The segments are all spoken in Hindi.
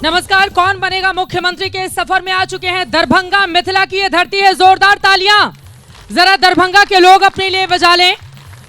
नमस्कार। कौन बनेगा मुख्यमंत्री के इस सफर में आ चुके हैं दरभंगा। मिथिला की ये धरती है, जोरदार तालियां जरा दरभंगा के लोग अपने लिए बजा लें।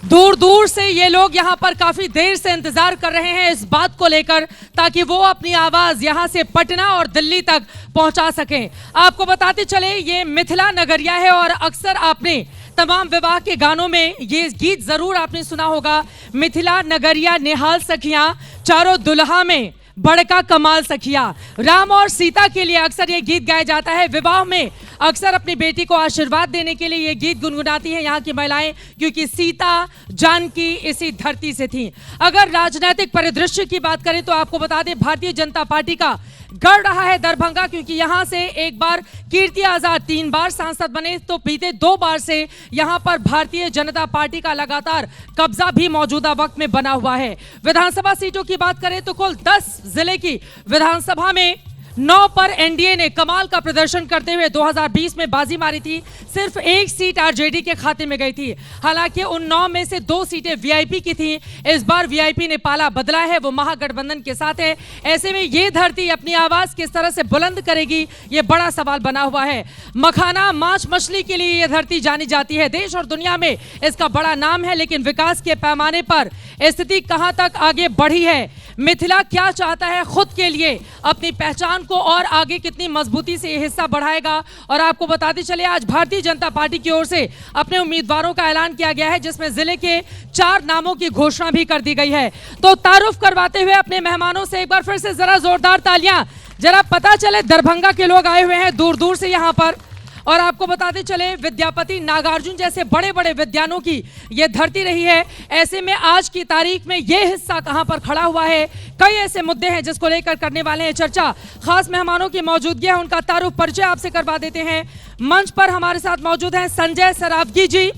दूर दूर से ये लोग यहाँ पर काफी देर से इंतजार कर रहे हैं इस बात को लेकर, ताकि वो अपनी आवाज यहाँ से पटना और दिल्ली तक पहुंचा सकें। आपको बताते चले ये मिथिला नगरिया है और अक्सर आपने तमाम विवाह के गानों में ये गीत जरूर आपने सुना होगा। मिथिला नगरिया निहाल सखियां, चारों दुल्हा में बड़का कमाल सखिया। राम और सीता के लिए अक्सर ये गीत गाया जाता है। विवाह में अक्सर अपनी बेटी को आशीर्वाद देने के लिए ये गीत गुनगुनाती हैं यहाँ की महिलाएं, क्योंकि सीता जानकी इसी धरती से थी। अगर राजनीतिक परिदृश्य की बात करें तो आपको बता दें भारतीय जनता पार्टी का गढ़ रहा है दरभंगा, क्योंकि यहाँ से एक बार कीर्ति आजाद 3 बार सांसद बने, तो बीते 2 बार से यहाँ पर भारतीय जनता पार्टी का लगातार कब्जा भी मौजूदा वक्त में बना हुआ है। विधानसभा सीटों की बात करें तो कुल 10 जिले की विधानसभा में 9 पर एनडीए ने कमाल का प्रदर्शन करते हुए 2020 में बाजी मारी थी। सिर्फ 1 सीट आरजेडी के खाते में गई थी। हालांकि उन 9 में से 2 सीटें वीआईपी की थी। इस बार वीआईपी ने पाला बदला है, वो महागठबंधन के साथ है। ऐसे में ये धरती अपनी आवाज किस तरह से बुलंद करेगी, ये बड़ा सवाल बना हुआ है। मखाना, मांस, मछली के लिए ये धरती जानी जाती है। देश और दुनिया में इसका बड़ा नाम है, लेकिन विकास के पैमाने पर स्थिति कहां तक आगे बढ़ी है, मिथिला क्या चाहता है खुद के लिए, अपनी पहचान को और आगे कितनी मजबूती से ये हिस्सा बढ़ाएगा। और आपको बताते चले आज भारतीय जनता पार्टी की ओर से अपने उम्मीदवारों का ऐलान किया गया है, जिसमें जिले के 4 नामों की घोषणा भी कर दी गई है। तो तारुफ करवाते हुए अपने मेहमानों से एक बार फिर से जरा जोरदार तालियां, जरा पता चले दरभंगा के लोग आए हुए हैं दूर दूर से यहाँ पर। और आपको बताते चले विद्यापति, नागार्जुन जैसे बड़े बड़े विद्वानों की ये धरती रही है। ऐसे में आज की तारीख में ये हिस्सा कहां पर खड़ा हुआ है, कई ऐसे मुद्दे हैं जिसको लेकर करने वाले हैं चर्चा। खास मेहमानों की मौजूदगी है, उनका तारुफ परिचय आपसे करवा देते हैं। मंच पर हमारे साथ मौजूद हैं संजय सरावगी जी,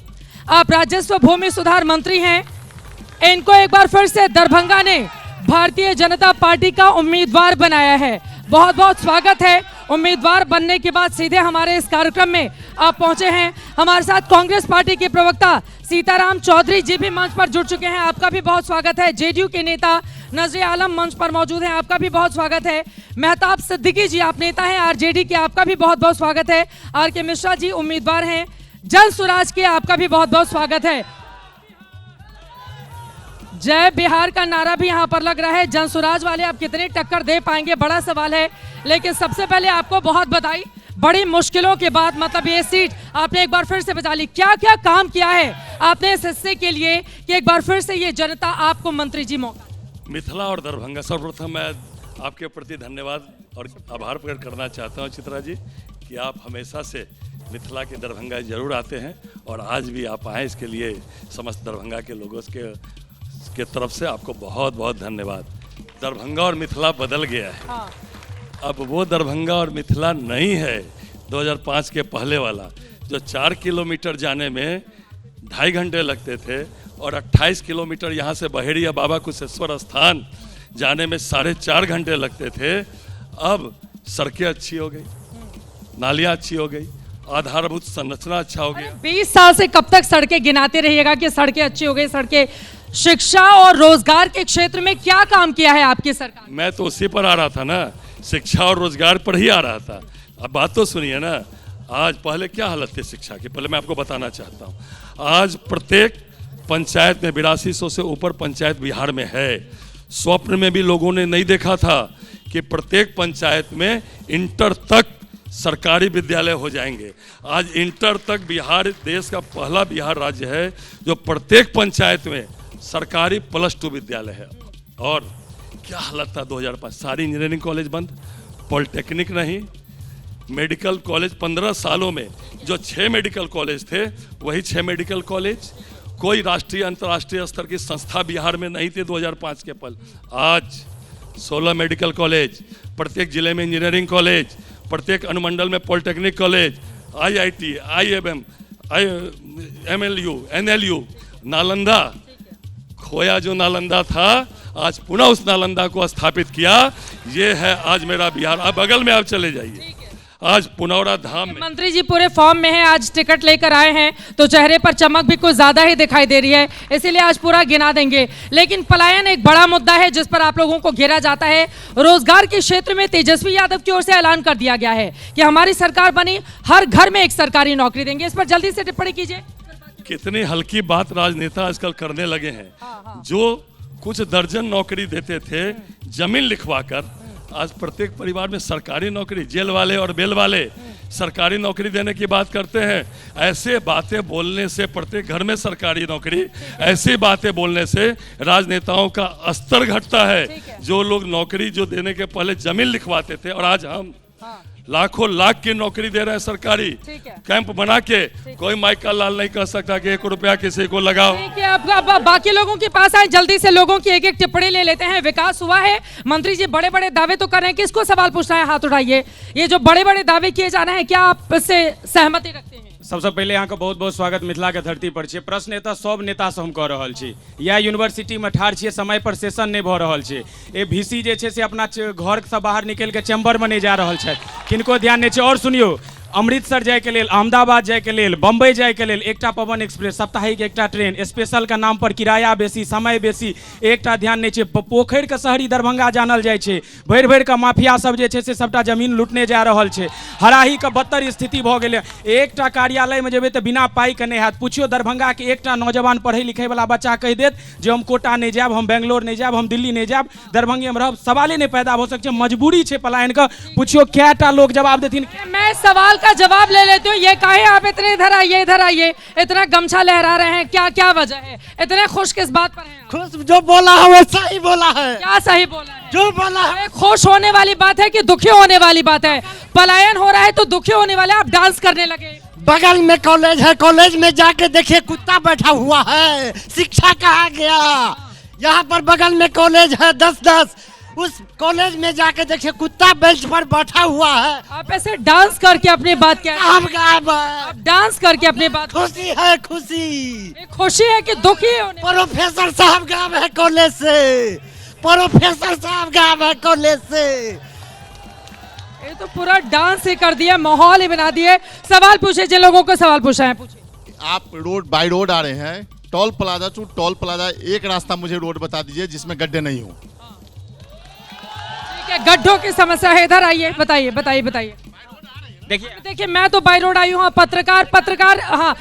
आप राजस्व भूमि सुधार मंत्री हैं। इनको एक बार फिर से दरभंगा ने भारतीय जनता पार्टी का उम्मीदवार बनाया है, बहुत बहुत स्वागत है। उम्मीदवार बनने के बाद सीधे हमारे इस कार्यक्रम में आप पहुंचे हैं। हमारे साथ कांग्रेस पार्टी के प्रवक्ता सीताराम चौधरी जी भी मंच पर जुड़ चुके हैं, आपका भी बहुत स्वागत है। जेडीयू के नेता नजर आलम मंच पर मौजूद हैं, आपका भी बहुत स्वागत है। मेहताब सिद्दीकी जी, आप नेता हैं आरजेडी के, आपका भी बहुत बहुत स्वागत है। आर के मिश्रा जी उम्मीदवार हैं जन स्वराज के, आपका भी बहुत बहुत स्वागत है। जय बिहार का नारा भी यहाँ पर लग रहा है। जन स्वराज वाले आप कितने टक्कर दे पाएंगे, बड़ा सवाल है। लेकिन सबसे पहले आपको बहुत बधाई, बड़ी मुश्किलों के बाद मतलब ये सीट आपने एक बार फिर से बचा ली। क्या क्या काम किया है आपने इस हिस्से के लिए कि एक बार फिर से ये जनता आपको मंत्री जी मौका। मिथिला और दरभंगा, सर्वप्रथम मैं आपके प्रति धन्यवाद और आभार प्रकट करना चाहता हूँ चित्रा जी, कि आप हमेशा से मिथिला के दरभंगा जरूर आते हैं और आज भी आप आए, इसके लिए समस्त दरभंगा के लोगों के तरफ से आपको बहुत बहुत धन्यवाद। दरभंगा और मिथिला बदल गया है। हाँ। अब वो दरभंगा और मिथिला नहीं है 2005 के पहले वाला, जो 4 किलोमीटर जाने में 2.5 घंटे लगते थे और 28 किलोमीटर यहाँ से बहेड़िया बाबा कुशेश्वर स्थान जाने में 4.5 घंटे लगते थे। अब सड़कें अच्छी हो गई, नालियाँ अच्छी हो गई, आधारभूत संरचना अच्छा हो गया। 20 साल से कब तक सड़कें गिनाते रहिएगा कि सड़कें अच्छी हो गई? सड़कें, शिक्षा और रोजगार के क्षेत्र में क्या काम किया है आपकी सरकार? मैं तो उसी पर आ रहा था ना, शिक्षा और रोजगार पर ही आ रहा था। अब बात तो सुनिए ना, आज पहले क्या हालत थी शिक्षा की, पहले मैं आपको बताना चाहता हूँ। आज प्रत्येक पंचायत में 8200 से ऊपर पंचायत बिहार में है। स्वप्न में भी लोगों ने नहीं देखा था कि प्रत्येक पंचायत में इंटर तक सरकारी विद्यालय हो जाएंगे। आज इंटर तक बिहार देश का पहला बिहार राज्य है जो प्रत्येक पंचायत में सरकारी +2 विद्यालय है। और क्या हालत था 2005, सारी इंजीनियरिंग कॉलेज बंद, पॉलिटेक्निक नहीं, मेडिकल कॉलेज 15 सालों में जो 6 मेडिकल कॉलेज थे वही 6 मेडिकल कॉलेज, कोई राष्ट्रीय अंतर्राष्ट्रीय स्तर की संस्था बिहार में नहीं थी 2005 के पल। आज 16 मेडिकल कॉलेज, प्रत्येक जिले में इंजीनियरिंग कॉलेज, प्रत्येक अनुमंडल में polytechnic college, IIT, IIM, MLU, NLU, Nalanda, खोया जो नालंदा था आज पुनः उस नालंदा को स्थापित किया। ये है आज मेरा बिहार। अब बगल में आप चले जाइए, आज पुनौरा धाम में मंत्री जी पूरे फॉर्म में हैं, आज टिकट लेकर आए हैं तो चेहरे पर चमक भी कुछ ज्यादा ही दिखाई दे रही है, इसीलिए आज पूरा गिना देंगे। लेकिन पलायन एक बड़ा मुद्दा है जिस पर आप लोगों को घेरा जाता है। रोजगार के क्षेत्र में तेजस्वी यादव की ओर से ऐलान कर दिया गया है कि हमारी सरकार बनी, हर घर में एक सरकारी नौकरी देंगे। इस पर जल्दी से टिप्पणी कीजिए। कितनी हल्की बात राजनेता आजकल करने लगे हैं। जो कुछ दर्जन नौकरी देते थे जमीन लिखवाकर, आज प्रत्येक परिवार में सरकारी नौकरी, जेल वाले और बेल वाले सरकारी नौकरी देने की बात करते हैं। ऐसे बातें बोलने से, प्रत्येक घर में सरकारी नौकरी, ऐसी बातें बोलने से राजनेताओं का स्तर घटता है। जो लोग नौकरी जो देने के पहले जमीन लिखवाते थे और आज हम लाखों लाख की नौकरी दे रहे हैं सरकारी कैंप बना के। कोई माइका लाल नहीं कह सकता कि 1 रुपया किसी को लगाओ। ठीक है, अब बाकी लोगों के पास आए, जल्दी से लोगों की एक एक टिप्पणी ले लेते हैं। विकास हुआ है, मंत्री जी बड़े बड़े दावे तो कर रहे हैं, किसको सवाल पूछना है हाथ उठाइए। ये जो बड़े बड़े दावे किए जा रहे हैं, क्या आप इससे सहमति रखते हैं? सबसे पहले यहाँ का बहुत बहुत स्वागत मिथिला के धरती पर छै। प्रश्न नेता सब नेता से हम कह रहल छी, या यूनिवर्सिटी में ठाढ़ छियै, समय पर सेशन नहीं भऽ रहल छै। ए VC जे छै से अपना घर से बाहर निकल के चैम्बर में नहीं जा रहल छै, किनको ध्यान नहीं छै। और सुनियो, अमृतसर जाए के लेल, अहमदाबाद जाए के लेल, बम्बई जाए के लेल एकटा पवन एक्सप्रेस साप्ताहिक एकटा ट्रेन स्पेशल का नाम पर किराया बेसी, समय बेसी, एकटा ध्यान नहीं छै। पोखरि के शहरी दरभंगा जानल जाइ छै। भरि भरि के माफिया सब जे छै से सबटा जमीन लूटने जा रहल छै। हराही के बदतर स्थिति भऽ गेलै। एकटा कार्यालय में जेबै तऽ बिना पाई के नहीं हैत। पूछियो दरभंगा के एकटा नौजवान पढ़े लिखे वाला बच्चा कहि देत जे हम कोटा नहीं जायब, हम बेंगलोर नहीं जायब, हम दिल्ली नहीं जायब, दरभंगे में रहब। सवाले नहीं पैदा हो सकते, मजबूरी छै पलायन का। पूछियो कैटा लोग जवाब देथिन। मैं सवाल का जवाब ले लेती हूँ। ये काहे आप इतने इधर आइए, इतना गमछा लहरा रहे हैं, क्या क्या वजह है? इतने खुश किस बात पर हैं? खुश जो बोला है वो सही बोला है। क्या सही बोला है? जो बोला है। ये खुश होने वाली बात है कि दुखी होने वाली बात है? पलायन हो रहा है तो दुखी होने वाले, आप डांस करने लगे। बगल में कॉलेज है, कॉलेज में जाके देखिए कुत्ता बैठा हुआ है। शिक्षा कहाँ गया? यहाँ पर बगल में कॉलेज है 10-10, उस कॉलेज में जाके देखिए कुत्ता बेंच पर बैठा हुआ है। आप ऐसे डांस करके अपनी बात क्या हम गायब है। आप डांस करके अपनी बात, खुशी है, खुशी। ये खुशी है कि दुखी होने? प्रोफेसर साहब गायब है कॉलेज से, प्रोफेसर साहब गायब है कॉलेज से। ये तो पूरा डांस ही कर दिया, माहौल ही बना दिए। सवाल पूछे, जिन लोगों को सवाल पूछा है पूछे। आप रोड बाय रोड आ रहे हैं, toll plaza to toll plaza, एक रास्ता मुझे रोड बता दीजिए जिसमें गड्ढे नहीं हो। गड्ढों की समस्या है, इधर आइए, बताइए। देखिए मैं तो बाई रोड आई हूँ, पत्रकार हाँ।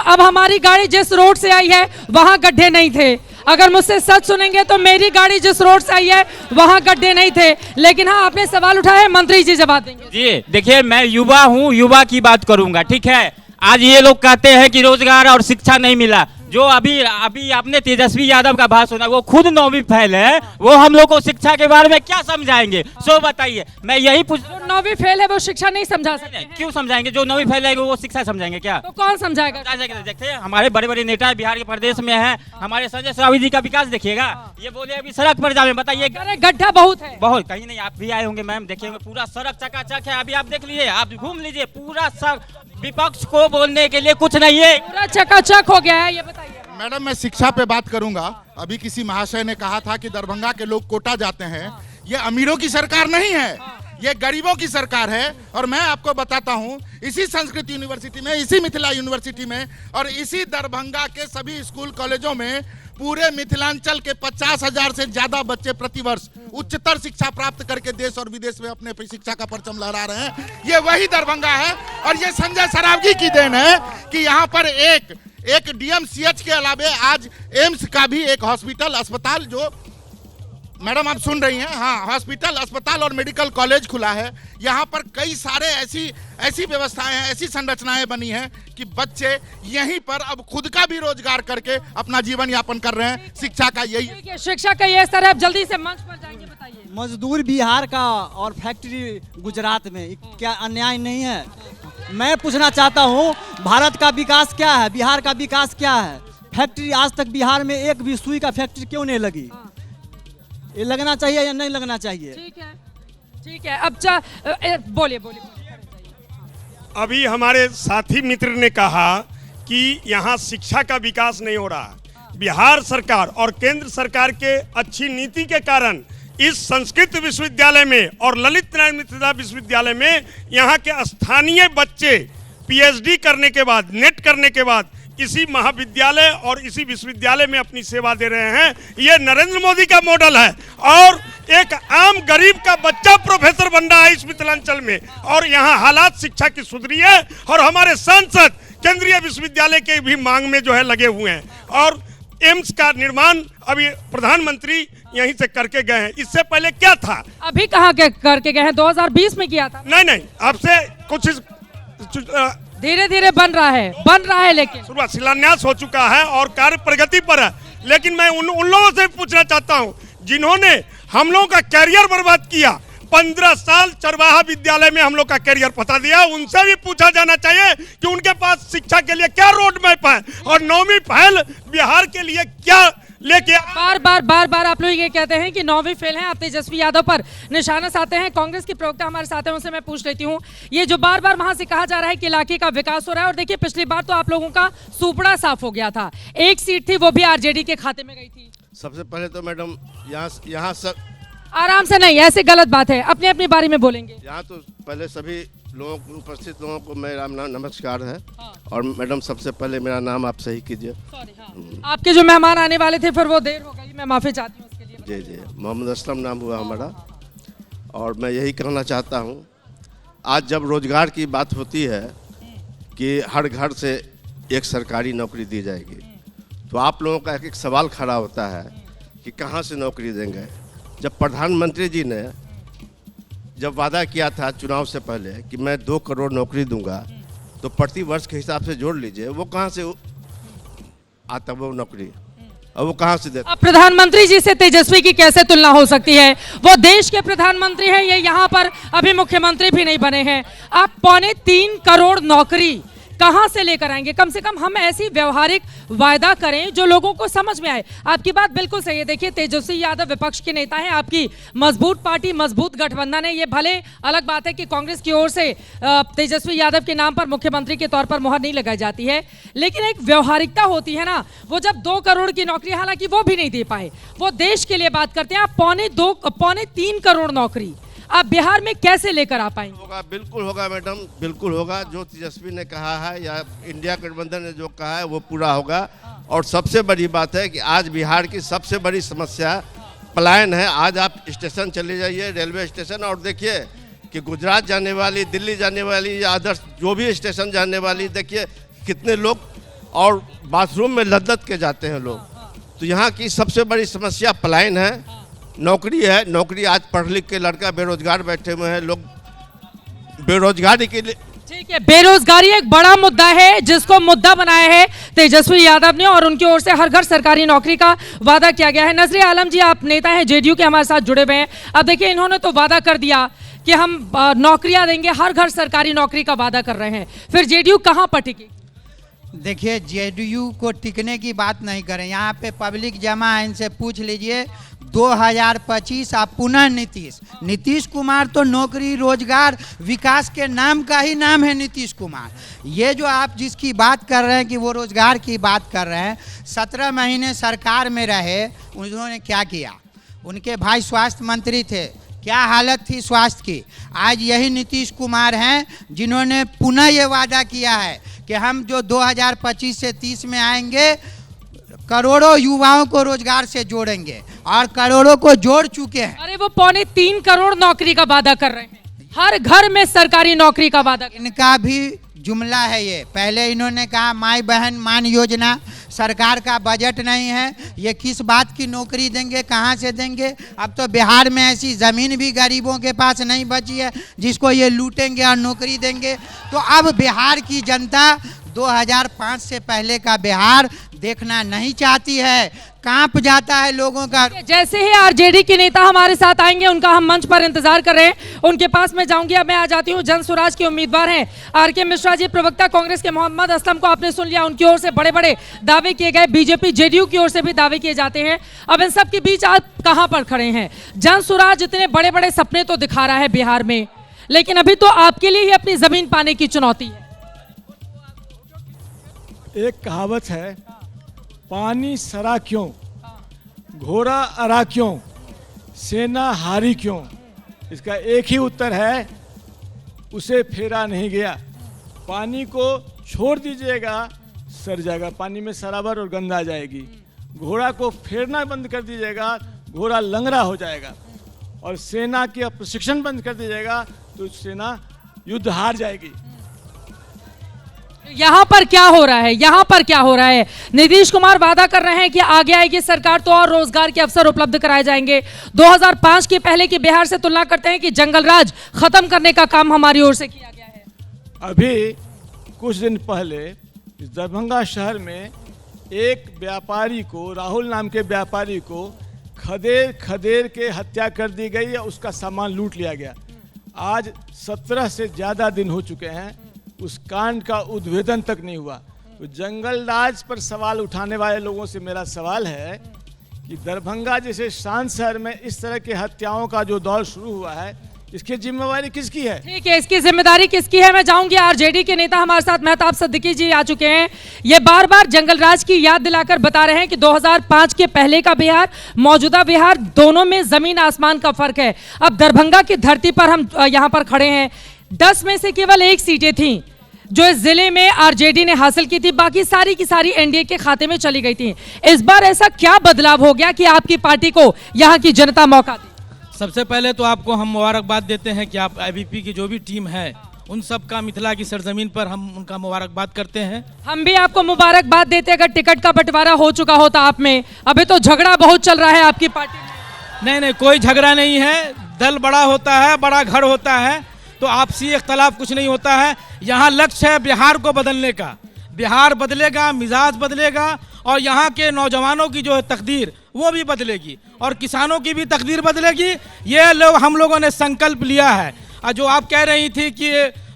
अब हमारी गाड़ी जिस रोड से आई है वहाँ गड्ढे नहीं थे। अगर मुझसे सच सुनेंगे तो मेरी गाड़ी जिस रोड से आई है वहाँ गड्ढे नहीं थे। लेकिन हाँ, आपने सवाल उठाया है, मंत्री जी जवाब देंगे। जी देखिए, मैं युवा हूँ, युवा की बात करूंगा, ठीक है। आज ये लोग कहते हैं कि रोजगार और शिक्षा नहीं मिला। जो अभी आपने तेजस्वी यादव का भाषण सुना, वो खुद 9वीं फेल है, वो हम लोग को शिक्षा के बारे में क्या समझाएंगे? सो बताइए, मैं यही पूछ। जो 9वीं फेल है वो शिक्षा नहीं समझा सकते? क्यों समझाएंगे? जो 9वीं फेल है वो शिक्षा समझाएंगे क्या? तो कौन समझाएगा? देखते हैं, हमारे बड़े बड़े नेता बिहार के प्रदेश में हैं। हमारे संजय श्रावणी जी का विकास देखिएगा, ये बोले अभी सड़क पर जावे, बताइए। गड्ढा बहुत है, बहुत। कहीं नहीं, आप भी आए होंगे मैम, देखिएगा पूरा सड़क चकाचक है। अभी आप देख लीजिए, आप घूम लीजिए, पूरा विपक्ष को बोलने के लिए कुछ नहीं है, पूरा चकाचक हो गया है। ये बताइए मैडम, मैं शिक्षा पे बात करूंगा। अभी किसी महाशय ने कहा था कि दरभंगा के लोग कोटा जाते हैं। ये अमीरों की सरकार नहीं है, ये गरीबों की सरकार है। और मैं आपको बताता हूं, इसी संस्कृत यूनिवर्सिटी में, इसी मिथिला यूनिवर्सिटी में और इसी दरभंगा के सभी स्कूल कॉलेजों में पूरे मिथिलांचल के 50,000 से ज्यादा बच्चे प्रतिवर्ष उच्चतर शिक्षा प्राप्त करके देश और विदेश में अपने शिक्षा का परचम लहरा रहे हैं। ये वही दरभंगा है। और ये संजय सरावगी की देन है कि यहाँ पर एक DMCH के अलावे आज एम्स का भी एक हॉस्पिटल, अस्पताल, जो मैडम आप सुन रही हैं, हाँ, हॉस्पिटल, अस्पताल और मेडिकल कॉलेज खुला है। यहाँ पर कई सारे ऐसी व्यवस्थाएं हैं, ऐसी संरचनाएं बनी हैं कि बच्चे यहीं पर अब खुद का भी रोजगार करके अपना जीवन यापन कर रहे हैं। शिक्षा का यही, शिक्षा का ये स्तर है। अब जल्दी से मंच पर जाएंगे, बताइए। मजदूर बिहार का और फैक्ट्री गुजरात में, क्या अन्याय नहीं है? मैं पूछना चाहता हूँ, भारत का विकास क्या है, बिहार का विकास क्या है? फैक्ट्री आज तक बिहार में एक भी सुई का फैक्ट्री क्यों नहीं लगी? ये लगना चाहिए या नहीं लगना चाहिए? ठीक है। अब बोलिए। अभी हमारे साथी मित्र ने कहा कि यहाँ शिक्षा का विकास नहीं हो रहा। बिहार सरकार और केंद्र सरकार के अच्छी नीति के कारण इस संस्कृत विश्वविद्यालय में और ललित नारायण मिथिला विश्वविद्यालय में यहाँ के स्थानीय बच्चे पीएचडी करने के बाद, नेट करने के बाद इसी महाविद्यालय और इसी विश्वविद्यालय में अपनी सेवा दे रहे हैं। ये नरेंद्र मोदी का मॉडल है और एक आम गरीब का बच्चा प्रोफेसर बन रहा है इस मिथिलांचल में, और यहाँ हालात शिक्षा की सुधरी है और हमारे सांसद केंद्रीय विश्वविद्यालय के भी मांग में जो है लगे हुए हैं, और एम्स का निर्माण अभी प्रधानमंत्री यहीं से करके गए हैं। इससे पहले क्या था? अभी कहाँ के करके गए हैं? 2020 में किया था। नहीं, अब से कुछ धीरे धीरे बन रहा है लेकिन शुरुआत शिलान्यास हो चुका है और कार्य प्रगति पर है। लेकिन मैं उन लोगों से पूछना चाहता हूं जिन्होंने हम लोगों का कैरियर बर्बाद किया। 15 साल चरवाहा विद्यालय में हम लोग का कैरियर फंसा दिया। उनसे भी पूछा जाना चाहिए कि उनके पास शिक्षा के लिए क्या रोड मैप है और 9वीं पहल बिहार के लिए क्या लेके। बार बार आप लोग ये कहते हैं कि 9वीं फेल हैं, आप तेजस्वी यादव पर निशाना साधते हैं। कांग्रेस की प्रवक्ता हमारे साथ हैं, उनसे मैं पूछ लेती हूँ, ये जो बार बार वहां से कहा जा रहा है कि इलाके का विकास हो रहा है, और देखिए पिछली बार तो आप लोगों का सुपड़ा साफ हो गया था, एक सीट थी वो भी आरजेडी के खाते में गई थी। सबसे पहले तो मैडम यहाँ सब आराम से नहीं, ऐसे गलत बात है, अपने अपनी बारी में बोलेंगे। यहाँ तो पहले सभी लोगों को, उपस्थित लोगों को मेरा नमस्कार है। और मैडम सबसे पहले मेरा नाम आप सही कीजिए। आपके जो मेहमान आने वाले थे फिर वो देर हो गई, मैं माफी चाहती हूँ उसके लिए। जी, मोहम्मद असलम नाम हुआ हमारा। और मैं यही कहना चाहता हूँ, आज जब रोजगार की बात होती है कि हर घर से एक सरकारी नौकरी दी जाएगी, तो आप लोगों का एक सवाल खड़ा होता है कि कहाँ से नौकरी देंगे। जब प्रधानमंत्री जी ने जब वादा किया था चुनाव से पहले कि मैं 2 करोड़ नौकरी दूंगा, तो प्रति वर्ष के हिसाब से जोड़ लीजिए वो कहाँ से आता वो नौकरी, और वो कहाँ से देता। अब प्रधानमंत्री जी से तेजस्वी की कैसे तुलना हो सकती है? वो देश के प्रधानमंत्री हैं, ये यहाँ पर अभी मुख्यमंत्री भी नहीं बने हैं। आप 3.25 करोड़ नौकरी कहां से लेकर आएंगे? कम से कम हम ऐसी व्यवहारिक वायदा करें जो लोगों को समझ में आए। आपकी बात बिल्कुल सही है। देखिए तेजस्वी यादव विपक्ष के नेता हैं, आपकी मजबूत पार्टी, मजबूत गठबंधन है। ये भले अलग बात है कि कांग्रेस की ओर से तेजस्वी यादव के नाम पर मुख्यमंत्री के तौर पर मुहर नहीं लगाई जाती है, लेकिन एक व्यवहारिकता होती है ना। वो जब 2 करोड़ की नौकरी, हालांकि वो भी नहीं दे पाए, वो देश के लिए बात करते हैं। आप 3.25 करोड़ नौकरी आप बिहार में कैसे लेकर आ पाएंगे? होगा, बिल्कुल होगा मैडम, बिल्कुल होगा। जो तेजस्वी ने कहा है या इंडिया गठबंधन ने जो कहा है वो पूरा होगा। और सबसे बड़ी बात है कि आज बिहार की सबसे बड़ी समस्या पलायन है। आज आप स्टेशन चले जाइए, रेलवे स्टेशन, और देखिए कि गुजरात जाने वाली, दिल्ली जाने वाली या अदर्स जो भी स्टेशन जाने वाली, देखिए कितने लोग और बाथरूम में लद के जाते हैं लोग। तो यहाँ की सबसे बड़ी समस्या पलायन है, नौकरी है। नौकरी आज पढ़ लिख के लड़का बेरोजगार बैठे हुए हैं, लोग बेरोजगारी के लिए। ठीक है, बेरोजगारी एक बड़ा मुद्दा है जिसको मुद्दा बनाया है तेजस्वी यादव ने, और उनकी ओर से हर घर सरकारी नौकरी का वादा किया गया है। नजरी आलम जी, आप नेता हैं, जेडीयू के हमारे साथ जुड़े हुए हैं। अब देखिए इन्होंने तो वादा कर दिया कि हम नौकरियां देंगे, हर घर सरकारी नौकरी का वादा कर रहे हैं, फिर जेडीयू कहां पर टिकी? देखिए जेडीयू को टिकने की बात नहीं करें, यहाँ पे पब्लिक जमा है, इनसे पूछ लीजिए। 2025 आप पुनः नीतीश कुमार तो नौकरी रोजगार विकास के नाम का ही नाम है नीतीश कुमार। ये जो आप जिसकी बात कर रहे हैं कि वो रोजगार की बात कर रहे हैं, 17 महीने सरकार में रहे, उन्होंने क्या किया? उनके भाई स्वास्थ्य मंत्री थे, क्या हालत थी स्वास्थ्य की? आज यही नीतीश कुमार हैं जिन्होंने पुनः ये वादा किया है कि हम जो 2025 से 30 में आएंगे, करोड़ों युवाओं को रोजगार से जोड़ेंगे, और करोड़ों को जोड़ चुके हैं। अरे वो 3.25 करोड़ नौकरी का वादा कर रहे हैं, हर घर में सरकारी नौकरी का वादा। इनका भी जुमला है ये। पहले इन्होंने कहा माई बहन मान योजना, सरकार का बजट नहीं है, ये किस बात की नौकरी देंगे, कहाँ से देंगे? अब तो बिहार में ऐसी ज़मीन भी गरीबों के पास नहीं बची है जिसको ये लूटेंगे और नौकरी देंगे। तो अब बिहार की जनता 2005 से पहले का बिहार देखना नहीं चाहती है, कांप जाता है लोगों का। जैसे ही आरजेडी के नेता हमारे साथ आएंगे, उनका हम मंच पर इंतजार कर रहे हैं, उनके पास मैं जाऊंगी। अब मैं आ जाती हूं, जन स्वराज के उम्मीदवार हैं आरके मिश्रा जी, प्रवक्ता कांग्रेस के मोहम्मद असलम को आपने सुन लिया, उनकी ओर से बड़े बड़े दावे किए गए, बीजेपी जेडीयू की ओर से भी दावे किए जाते हैं। अब इन सब के बीच आप कहां पर खड़े हैं? जन स्वराज इतने बड़े बड़े सपने तो दिखा रहा है बिहार में, लेकिन अभी तो आपके लिए ही अपनी जमीन पाने की चुनौती है। एक कहावत है, पानी सरा क्यों, घोड़ा अरा क्यों, सेना हारी क्यों? इसका एक ही उत्तर है, उसे फेरा नहीं गया। पानी को छोड़ दीजिएगा, सर जाएगा, पानी में सराबर और गंदा आ जाएगी। घोड़ा को फेरना बंद कर दीजिएगा, घोड़ा लंगड़ा हो जाएगा। और सेना के प्रशिक्षण बंद कर दीजिएगा तो सेना युद्ध हार जाएगी। यहाँ पर क्या हो रहा है? यहाँ पर क्या हो रहा है? नीतीश कुमार वादा कर रहे हैं कि आगे आएगी सरकार तो और रोजगार के अवसर उपलब्ध कराए जाएंगे। 2005 के पहले की बिहार से तुलना करते हैं कि जंगल राज खत्म करने का काम हमारी ओर से किया गया है। अभी कुछ दिन पहले इस दरभंगा शहर में एक व्यापारी को, राहुल नाम के व्यापारी को खदेड़ के हत्या कर दी गई या उसका सामान लूट लिया गया। आज 17 से ज़्यादा दिन हो चुके हैं, उस कांड का उद्भेदन तक नहीं हुआ। तो जंगल राज पर सवाल उठाने वाले लोगों से मेरा सवाल है कि दरभंगा जैसे शांत शहर में इस तरह के हत्याओं का जो दौर शुरू हुआ है, इसकी जिम्मेवारी किसकी है? ठीक है, इसकी जिम्मेदारी किसकी है? मैं चाहूंगी आरजेडी के नेता हमारे साथ मेहताब सिद्दीकी जी आ चुके हैं। ये बार बार जंगल राज की याद दिलाकर बता रहे हैं कि 2005 के पहले का बिहार, मौजूदा बिहार, दोनों में जमीन आसमान का फर्क है। अब दरभंगा की धरती पर हम यहाँ पर खड़े हैं। 10 में से केवल 1 सीटें थी जो इस जिले में आरजेडी ने हासिल की थी, बाकी सारी की सारी एनडीए के खाते में चली गई थी। इस बार ऐसा क्या बदलाव हो गया कि आपकी पार्टी को यहाँ की जनता मौका दी? सबसे पहले तो आपको हम मुबारकबाद देते हैं कि आप आईबीपी की जो भी टीम है उन सब का मिथिला की सरजमीन पर हम उनका मुबारकबाद करते हैं। हम भी आपको मुबारकबाद देते अगर टिकट का बंटवारा हो चुका होता आप में। अभी तो झगड़ा बहुत चल रहा है आपकी पार्टी में। नहीं, कोई झगड़ा नहीं है। दल बड़ा होता है, बड़ा घर होता है, तो आपसी इख्तलाफ कुछ नहीं होता है। यहाँ लक्ष्य है बिहार को बदलने का। बिहार बदलेगा, मिजाज बदलेगा और यहाँ के नौजवानों की जो है तकदीर वो भी बदलेगी और किसानों की भी तकदीर बदलेगी। ये लोग हम लोगों ने संकल्प लिया है। और जो आप कह रही थी कि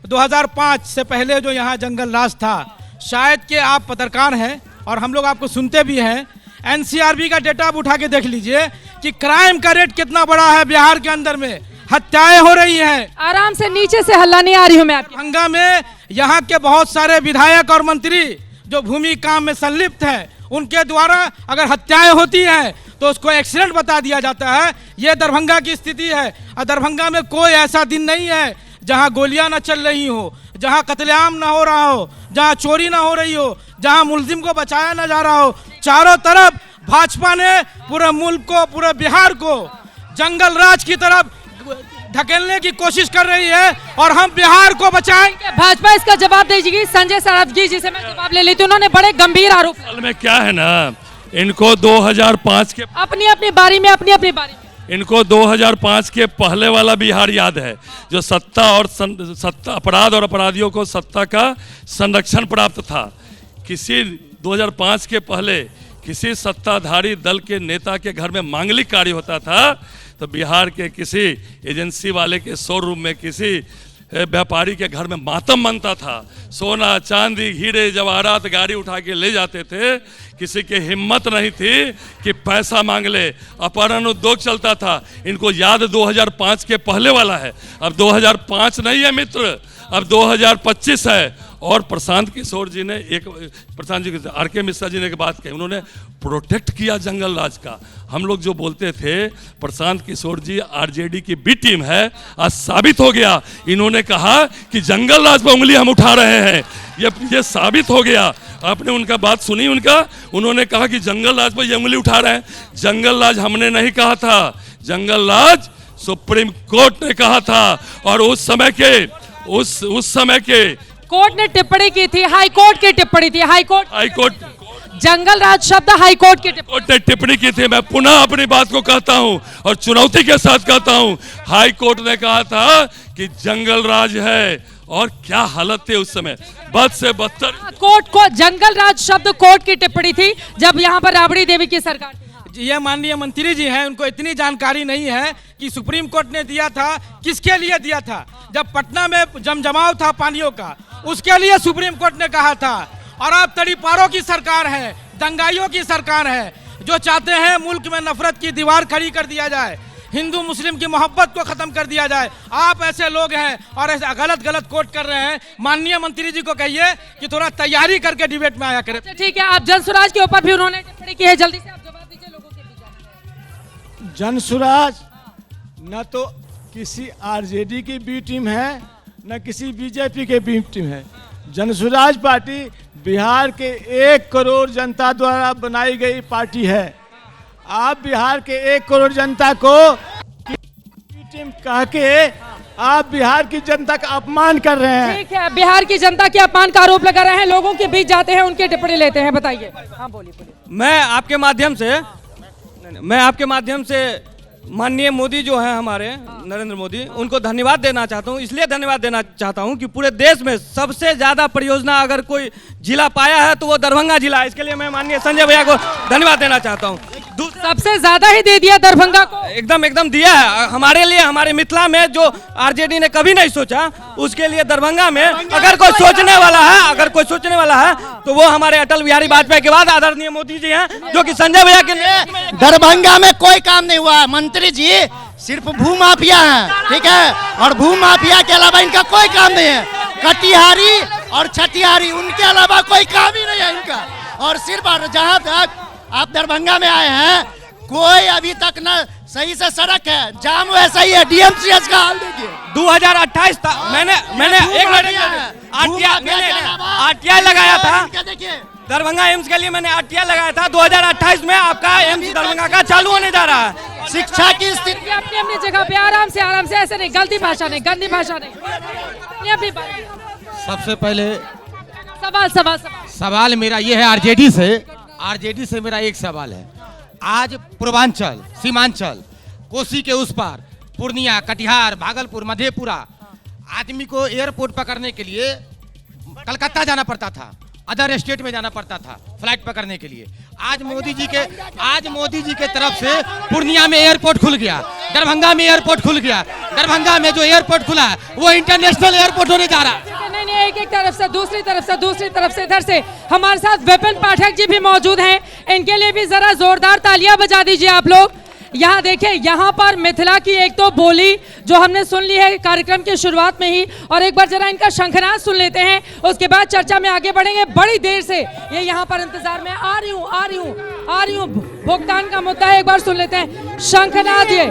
2005 से पहले जो यहाँ जंगल राज था, शायद कि आप पत्रकार हैं और हम लोग आपको सुनते भी हैं। एनसीआरबी का डेटा आप उठा के देख लीजिए कि क्राइम का रेट कितना बड़ा है बिहार के अंदर में। हत्याएं हो रही हैं। आराम से, नीचे से हल्ला नहीं आ रही हूं मैं आपकी। दरभंगा में यहाँ के बहुत सारे विधायक और मंत्री जो भूमि काम में संलिप्त हैं, उनके द्वारा अगर हत्याएं होती हैं तो उसको एक्सीडेंट बता दिया जाता है। ये दरभंगा की स्थिति है। और दरभंगा में कोई ऐसा दिन नहीं है जहाँ गोलियां न चल रही हो, जहाँ कत्लेआम न हो रहा हो, जहाँ चोरी न हो रही हो, जहाँ मुलजिम को बचाया न जा रहा हो। चारों तरफ भाजपा ने पूरे मुल्क को, पूरे बिहार को जंगल राज की तरफ धकेलने की कोशिश कर रही है और हम बिहार को बचाएंगे। भाजपा इसका जवाब देगी। संजय सरावगी जी से मैं जवाब ले लेती हूँ। उन्होंने बड़े गंभीर आरोप। असल में क्या है ना, इनको 2005 के अपनी अपनी बारी में इनको 2005 के पहले वाला बिहार याद है, जो सत्ता अपराध और अपराधियों को सत्ता का संरक्षण प्राप्त था। किसी 2005 के पहले किसी सत्ताधारी दल के नेता के घर में मांगलिक कार्य होता था तो बिहार के किसी एजेंसी वाले के शोरूम में किसी व्यापारी के घर में मातम मनता था। सोना चांदी हीरे जवाहरात गाड़ी उठा के ले जाते थे। किसी की हिम्मत नहीं थी कि पैसा मांग ले। अपहरण उद्योग चलता था। इनको याद 2005 के पहले वाला है। अब 2005 नहीं है मित्र, अब 2025 है। और प्रशांत किशोर जी ने आर.के. मिश्रा जी ने एक बात कही, उन्होंने प्रोटेक्ट किया जंगल राज का। हम लोग जो बोलते थे प्रशांत किशोर जी आरजेडी की बी टीम है, आज साबित हो गया। इन्होंने कहा कि जंगल राज पर उंगली हम उठा रहे हैं, ये साबित हो गया। आपने उनका बात सुनी, उन्होंने कहा कि जंगल राज पर ये उंगली उठा रहे हैं। जंगल राज हमने नहीं कहा था, जंगल राज सुप्रीम कोर्ट ने कहा था। और उस समय के कोर्ट ने टिप्पणी की थी, हाई कोर्ट की टिप्पणी थी। हाई कोर्ट जंगल राज शब्द हाई कोर्ट की टिप्पणी की थी। मैं पुनः अपनी बात को कहता हूं और चुनौती के साथ कहता हूं, हाई कोर्ट ने कहा था कि जंगल राज है। और क्या हालत थी उस समय, बद से बदतर। कोर्ट को जंगल राज शब्द कोर्ट की टिप्पणी थी जब यहाँ पर राबड़ी देवी की सरकार। ये माननीय मंत्री जी हैं, उनको इतनी जानकारी नहीं है कि सुप्रीम कोर्ट ने दिया था, किसके लिए दिया था। जब पटना में जमजमाव था पानियों का, उसके लिए सुप्रीम कोर्ट ने कहा था। और अब तड़ीपारों की सरकार है, दंगाइयों की सरकार है, जो चाहते हैं मुल्क में नफरत की दीवार खड़ी कर दिया जाए, हिंदू मुस्लिम की मोहब्बत को खत्म कर दिया जाए। आप ऐसे लोग हैं और ऐसे गलत कोट कर रहे हैं। माननीय मंत्री जी को कहिए कि थोड़ा तैयारी करके डिबेट में आया करें। ठीक है, आप जनसुराज के ऊपर भी उन्होंने टिप्पणी की है, जल्दी से आप जवाब दीजिए लोगों के बीच। जनसुराज न तो किसी आरजेडी की बी टीम है न किसी बीजेपी के बी टीम है। जनसुराज पार्टी बिहार के 1 करोड़ जनता द्वारा बनाई गई पार्टी है। आप बिहार के 1 करोड़ जनता को बी टीम कह के आप बिहार की जनता का अपमान कर रहे हैं। ठीक है, बिहार की जनता के अपमान का आरोप लगा रहे हैं, लोगों के बीच जाते हैं, उनके टिप्पणी लेते हैं। बताइए। हाँ बोलिए। मैं आपके माध्यम से माननीय मोदी जो है हमारे नरेंद्र मोदी, उनको धन्यवाद देना चाहता हूँ। इसलिए धन्यवाद देना चाहता हूँ कि पूरे देश में सबसे ज्यादा परियोजना अगर कोई जिला पाया है तो वो दरभंगा जिला है। इसके लिए मैं माननीय संजय भैया को धन्यवाद देना चाहता हूँ। सबसे ज्यादा ही दे दिया दरभंगा को। एकदम दिया है हमारे लिए, हमारे मिथिला में जो आरजेडी ने कभी नहीं सोचा, उसके लिए दरभंगा में अगर कोई सोचने वाला है तो वो हमारे अटल बिहारी वाजपेयी के बाद आदरणीय मोदी जी हैं, जो कि संजय भैया के। दरभंगा में कोई काम नहीं हुआ। मंत्री जी सिर्फ भू माफिया हैं, ठीक है, और भू माफिया के अलावा इनका कोई काम नहीं है। कटिहारी और छठियारी, उनके अलावा कोई काम ही नहीं है इनका। और सिर्फ जहाँ तक आप दरभंगा में आए हैं, कोई अभी तक न सही से सड़क है, जाम वैसा ही है। डीएमसीएच का हाल देखिए। 2028 मैंने आरटीआई लगाया था दरभंगा एम्स के लिए। मैंने आरटीआई लगाया था। 2028 में आपका एम्स दरभंगा का चालू होने जा रहा है। शिक्षा की स्थिति अपनी अपनी जगह पे आराम से ऐसे नहीं, गंदी भाषा नहीं। अपनी सबसे पहले सवाल मेरा ये है आरजेडी से मेरा एक सवाल है। आज पूर्वांचल, सीमांचल, कोसी के उस पार, पूर्णिया, कटिहार, भागलपुर, मधेपुरा, आदमी को एयरपोर्ट पकड़ने के लिए कलकत्ता जाना पड़ता था, अदर स्टेट में जाना पड़ता था फ्लाइट पकड़ने के लिए। आज मोदी जी के तरफ से पूर्णिया में एयरपोर्ट खुल गया, दरभंगा में एयरपोर्ट खुल गया। दरभंगा में जो एयरपोर्ट खुला है वो इंटरनेशनल एयरपोर्ट होने जा रहा है। नहीं, एक तरफ से दूसरी तरफ से इधर से हमारे साथ विपिन पाठक जी भी मौजूद हैं। इनके लिए भी जरा जोरदार तालियां बजा दीजिए आप लोग। यहाँ देखिए, यहाँ पर मिथिला की एक तो बोली जो हमने सुन ली है कार्यक्रम की शुरुआत में ही, और एक बार जरा इनका शंखनाद सुन लेते हैं, उसके बाद चर्चा में आगे बढ़ेंगे। बड़ी देर से ये यहाँ पर इंतजार में आ रही हूँ। भुगतान का मुद्दा है, एक बार सुन लेते हैं शंखनाद। ये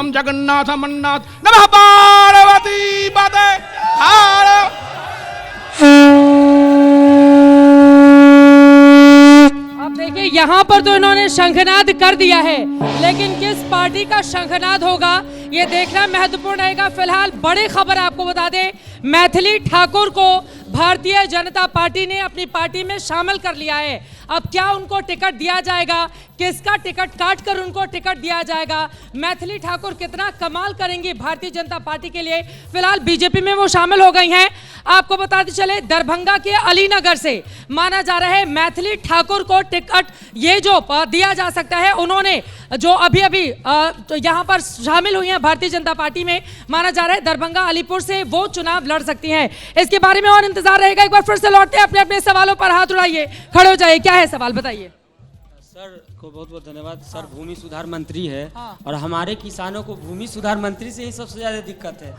जगन्नाथ मन्नाथ नमः पार्वती पते। अब देखिए, यहाँ पर तो इन्होंने शंखनाद कर दिया है, लेकिन किस पार्टी का शंखनाद होगा ये देखना महत्वपूर्ण रहेगा। फिलहाल बड़ी खबर आपको बता दें, मैथिली ठाकुर को भारतीय जनता पार्टी ने अपनी पार्टी में शामिल कर लिया है। अब क्या उनको टिकट दिया जाएगा, किसका टिकट काट कर उनको टिकट दिया जाएगा, मैथिली ठाकुर कितना कमाल करेंगी भारतीय जनता पार्टी के लिए। फिलहाल बीजेपी में वो शामिल हो गई हैं। आपको बताते चले, दरभंगा के अलीनगर से माना जा रहा है मैथिली ठाकुर को टिकट ये जो दिया जा सकता है। उन्होंने जो अभी यहाँ पर शामिल हुई हैं भारतीय जनता पार्टी में, माना जा रहा है दरभंगा अलीपुर से वो चुनाव लड़ सकती हैं। इसके बारे में और इंतजार रहेगा। एक बार फिर से लौटते हैं, अपने अपने सवालों पर हाथ उठाइए, खड़े हो जाइए। क्या है सवाल, बताइए। सर को बहुत बहुत धन्यवाद। सर भूमि सुधार मंत्री है और हमारे किसानों को भूमि सुधार मंत्री से ही सबसे ज्यादा दिक्कत है।